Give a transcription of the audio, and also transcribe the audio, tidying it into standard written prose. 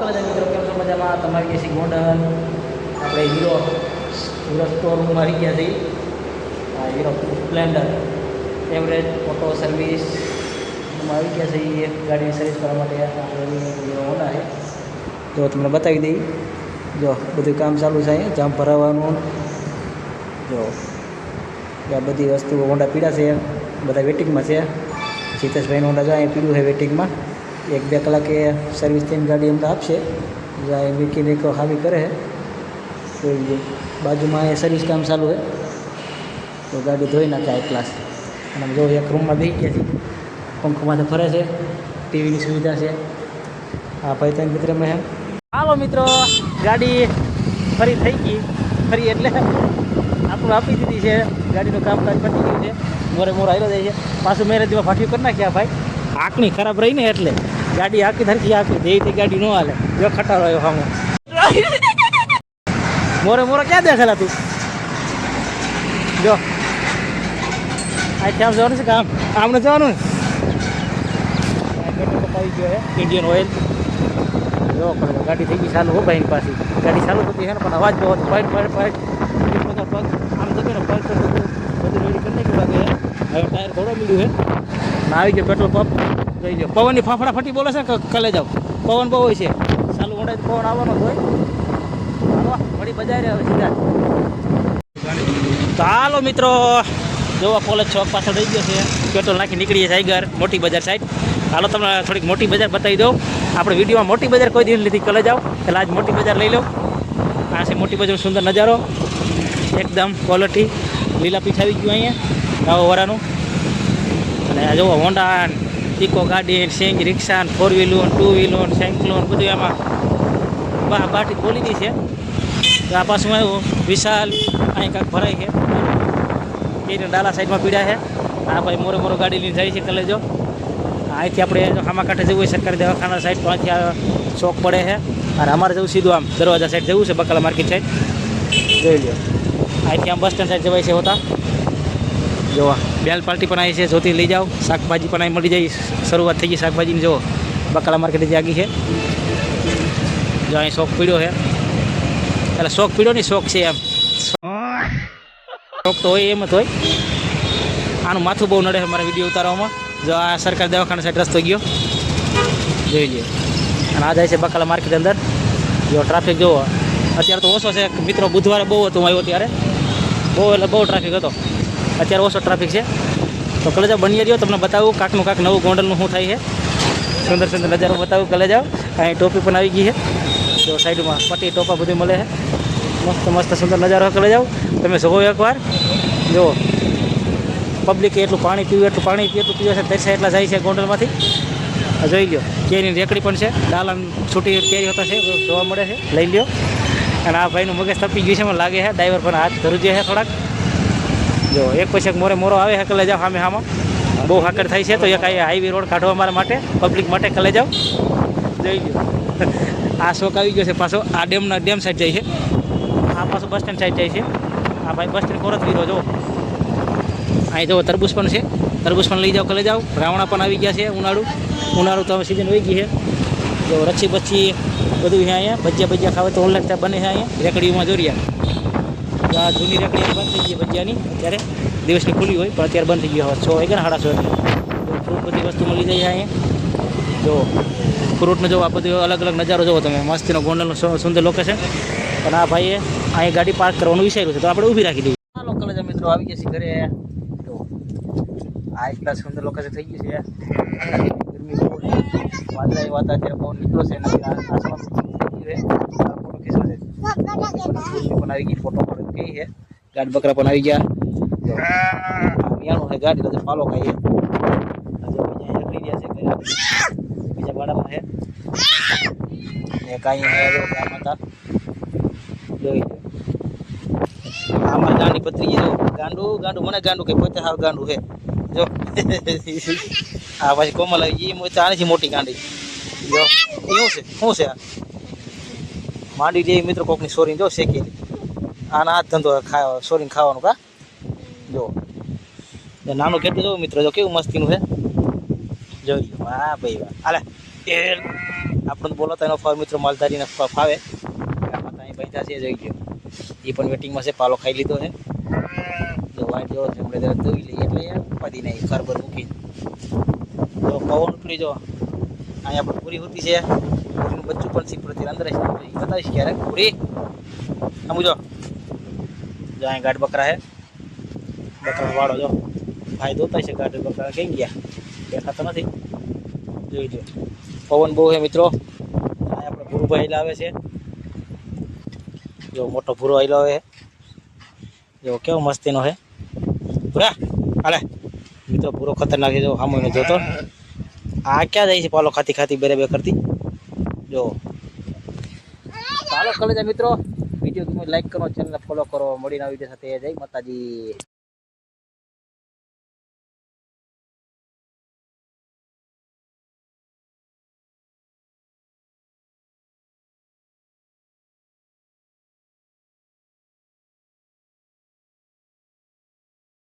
બધા મિત્રો કેમ છો મજામાં? તમારી કેસી ગોંડલ આપણે હીરો સ્ટોરમાં આવી ગયા છીએ. Hero Splendor average auto service આવી ગયા છીએ. ગાડીની સર્વિસ કરવા માટે આપણે હીરો હોન્ડા છે. જો તમને બતાવી દઈએ. જો બધું કામ ચાલુ છે. અહીંયા જામ ભરાવાનું. જો આ બધી વસ્તુઓ હોન્ડા પીડા છે, બધા વેટિંગમાં છે. જીતેશભાઈનું હોન્ડા જો અહીંયા પીડું છે વેટિંગમાં. 1-2 કલાકે સર્વિસ થઈને ગાડી અમને આપશે. જ્યાં મિકેનિક હાવી કરે છે તો બાજુમાં એ સર્વિસ કામ ચાલુ છે. તો ગાડી ધોઈ નાખે આ ક્લાસ. અને જો એક રૂમમાં બેસી ગયા છે. પંખોમાંથી ફરે છે, ટીવીની સુવિધા છે. આ ભાઈ ત્રણ મિત્ર મેં હાલો મિત્રો, ગાડી ફરી થઈ ગઈ. ફરી એટલે આપણું આપી દીધી છે. ગાડીનું કામકાજ પતી ગયું છે. મોરે મોર આવ્યો જાય છે. પાછું મેરેજમાં ફાટ્યું કરી નાખ્યા ભાઈ. આંખની ખરાબ રહી ને એટલે ગાડી આખી ધરકી આખી જેવી ગાડી ન હાલે. જો ખટારો આવ્યો સામે. મોરે મોરો ક્યાં દેખાયેલા તું? જો અહીંથી આમ જવાનું છે કામ આમને જવાનું ને. પેટ્રોલ પપાવી ગયો હે ઇન્ડિયન ઓઇલ. જો ગાડી થઈ ગઈ ચાલુ હો ભાઈ પાછી. ગાડી ચાલુ થતી છે ને પણ અવાજ બહુ પાઇટ પગ આમ જતો ને પગ બધું રેડી કરી નાખ્યું લાગે. હવે ટાયર ઘોડો મળ્યું છે ને આવી ગયો પેટ્રોલ પંપ. જોઈ લો પવનની ફાફડા ફટી બોલે છે કે કલે જાવ. પવન બહુ હોય છે. ચાલુ ઊંડાઈ પવન આવવાનો જ હોય. હાલો વળી બજારે હવે સીધા. તો હાલો મિત્રો, જોવા કોલેજ ચોક પાછળ રહી ગયો છે. પેટ્રોલ નાખી નીકળીએ સાઈગર મોટી બજાર સાઈડ. હાલો તમને થોડીક મોટી બજાર બતાવી દઉં. આપણે વિડીયોમાં મોટી બજાર કોઈ દિવસ લીધી કલે જાઓ એટલે આજ મોટી બજાર લઈ લો. આ છે મોટી બજારનો સુંદર નજારો. એકદમ ક્વોલિટી લીલા પીઠ આવી ગયું અહીંયા ગાવાવાળાનું. અને આ જુઓ હોન્ડા, ઇકો ગાડી, સિંગ રિક્ષા, 4 વ્હીલું, 2 વ્હીલું, સાયકલોન બધું એમાં બાટી બોલી ગઈ છે. તો આ પાછું આવ્યું વિશાલ અહીં કાંઈક ભરાય છે. એને ડાલા સાઈડમાં પીડ્યા છે. આ ભાઈ મોરે મોરો ગાડી લઈને જાય છે કલે જો. અહીંથી આપણે જો ખામા કાંઠે જવું હોય સરકારી દવાખાના સાઈડ તો અહીંથી આ ચોક પડે છે. અને અમારે જવું સીધું આમ દરવાજા સાઈડ જવું છે બકાલા માર્કેટ સાઈડ. જોઈ લો અહીંથી આમ બસ સ્ટેન્ડ સાઈડ જવાય છે હોતા. જોવા બેલ પાર્ટી પણ આવી છે. જોતી લઈ જાઓ. શાકભાજી પણ અહીં મળી જાય. શરૂઆત થઈ ગઈ શાકભાજીની. જો બકાલા માર્કેટ જે આગી છે. જો અહીં શોખ પીડ્યો છે. એટલે શોખ પીડ્યો નહીં, શોખ છે એમ. શોખ તો હોય એમ જ હોય. આનું માથું બહુ નડે છે મારા વિડીયો ઉતારવામાં. જો આ સરકારી દવાખાના સાઈડ રસ્તો ગયો જોઈ લે. અને આ જાય છે બકાલા માર્કેટ અંદર. જો ટ્રાફિક જુઓ અત્યારે તો ઓછો છે મિત્રો. બુધવારે બહુ હતું આવ્યો ત્યારે બહુ એટલે બહુ ટ્રાફિક હતો. અત્યારે ઓછો ટ્રાફિક છે. તો કલે જાઓ બની રહ્યો તમને બતાવું કાંકનું કાંક નવું ગોંડલનું શું થાય છે. સુંદર સુંદર નજારો બતાવું કલે જાઓ. અહીં ટોપી પણ આવી ગઈ છે. જો સાઈડમાં પટ્ટી ટોપા બધું મળે છે. મસ્ત મસ્ત સુંદર નજારો કલે જાઓ તમે જોવો એકવાર. જુઓ પબ્લિક એટલું પાણી પીવું એટલું પાણી એટલું પીવે છે. દર્શા એટલા જાય છે ગોંડલમાંથી. જોઈ લો કેરીની રેકડી પણ છે. ડાલાન છૂટી કેરી હોતા છે જોવા મળે છે. લઈ લ્યો. અને આ ભાઈનું મગજ તપી ગયું છે મને લાગે છે. ડ્રાઈવર પણ હાથ ધરુજે છે થોડાક. જો એક પછી એક મોરે મોરો આવે છે કલે જાઓ. સામે સામા બહુ હાકર થાય છે. તો એક આ હાઈવે રોડ કાઢવા મારા માટે પબ્લિક માટે કલે જાઓ. જોઈ લો આ શોક આવી ગયો છે પાછો. આ ડેમ સાઈડ જાય છે. આ પાછો બસ સ્ટેન્ડ સાઈડ જાય છે. આ ભાઈ બસ સ્ટેન્ડ કોરત વીરો જો. અહીં જુઓ તરબૂચ પણ છે. તરબૂચ પણ લઈ જાઓ કલે જાઓ. રાવણા પણ આવી ગયા છે. ઉનાળું તો હવે સિઝન વહી ગઈ છે. જો રચ્છી બચ્છી બધું છે અહીંયા. ભજીયા ખાવે તો ઓનલાઈન ત્યાં બને છે અહીંયા રેકડીઓમાં જોરિયા. આ જૂની રેકડી બંધ થઈ ગઈ ભજીયાની. અત્યારે દિવસની ખુલ્લી હોય પણ અત્યારે બંધ થઈ ગઈ. હવે 6 વાગ્યા ને 6:30 એટલે ફ્રૂટ બધી વસ્તુ મળી જાય અહીંયા. જો ફ્રૂટનો જો આ બધું અલગ અલગ નજારો જોવો તમે. મસ્તીનો ગોંડલનું સુંદર લોકેશન. પણ આ ભાઈએ અહીં ગાડી પાર્ક કરવાનું વિચાર્યું છે તો આપણે ઊભી રાખી દઈએ. આ લોકલ જ મિત્રો આવી ગયા છે ઘરે. તો આ એટલા સુંદર લોકેશન થઈ ગયું છે. ગરમી બહુ વાદળાઈ વાતા અત્યારે બહુ નીકળો છે. આસમાન ફોટો ખીચવા છે પણ આવી ગઈ. ફોટો પણ કઈ છે. ગાડ બકરા પણ આવી ગયા. ગાડી તો ફાલો ખાઈએ. બીજા ગાડામાં છે કાંઈ હતા. જોઈ આમાં ગાંડી પતરી જો. ગાંડું મને ગાંડું કે પોતે હાવ ગાંડું છે. જો આ પછી કોમલ આવી ગઈ. આની મોટી ગાંડી. જો એવું છે શું છે આ માંડી જેવી મિત્રો. કોકની સોરી જો શેકેલી. આના હાથ ધંધો સોરીને ખાવાનું કા. જો નાનું કેટલું જોવું મિત્રો. જો કેવું મસ્તીનું છે. જોઈ લો. હા ભાઈ વાહ. હાલે આપણને બોલાતા એનો ફાવે મિત્રો, માલધારીને ફાવે. આમાં તો અહીં બેઠા છે, જોઈ ગયો. એ પણ વેટિંગમાં છે, પાલો ખાઈ લીધો છે. જો વાઈટ જેવો છે, આપણે જરા જોઈ લઈએ એટલે ઉપાધી નહીં, ખરબર મૂકીને. જો પવન ઉકળી જો અહીંયા પણ પૂરી હોતી છે. પૂરીનું બચ્ચું પણ શીપડથી અંદર છે, એ બતાવીશ ક્યારેક. પૂરી સમજો, જો અહીં ગાઢ બકરા છે, બકરા વાળો જો ભાઈ દોતા છે. ગાઢ બકરા કઈ ગયા દેખાતો નથી, જોઈ જો. પવન બહુ છે મિત્રો. અહીં આપણે ભૂરો ભાઈ આવે છે, જો મોટો ભૂરો આવેલો આવે છે. જો કેવો મસ્તીનો છે ભૂરા. હાલે મિત્રો, ભૂરો ખતરનાક છે. જો સામુને જોતો આ ક્યાં જાય છે, પાલો ખાતી ખાતી બેરે બે કરતી. જો ચાલો કરે છે મિત્રો. વિડીયો તમે લાઈક કરો, ચેનલને ફોલો કરો. મળીને વિડીયો સાથે જય માતાજી.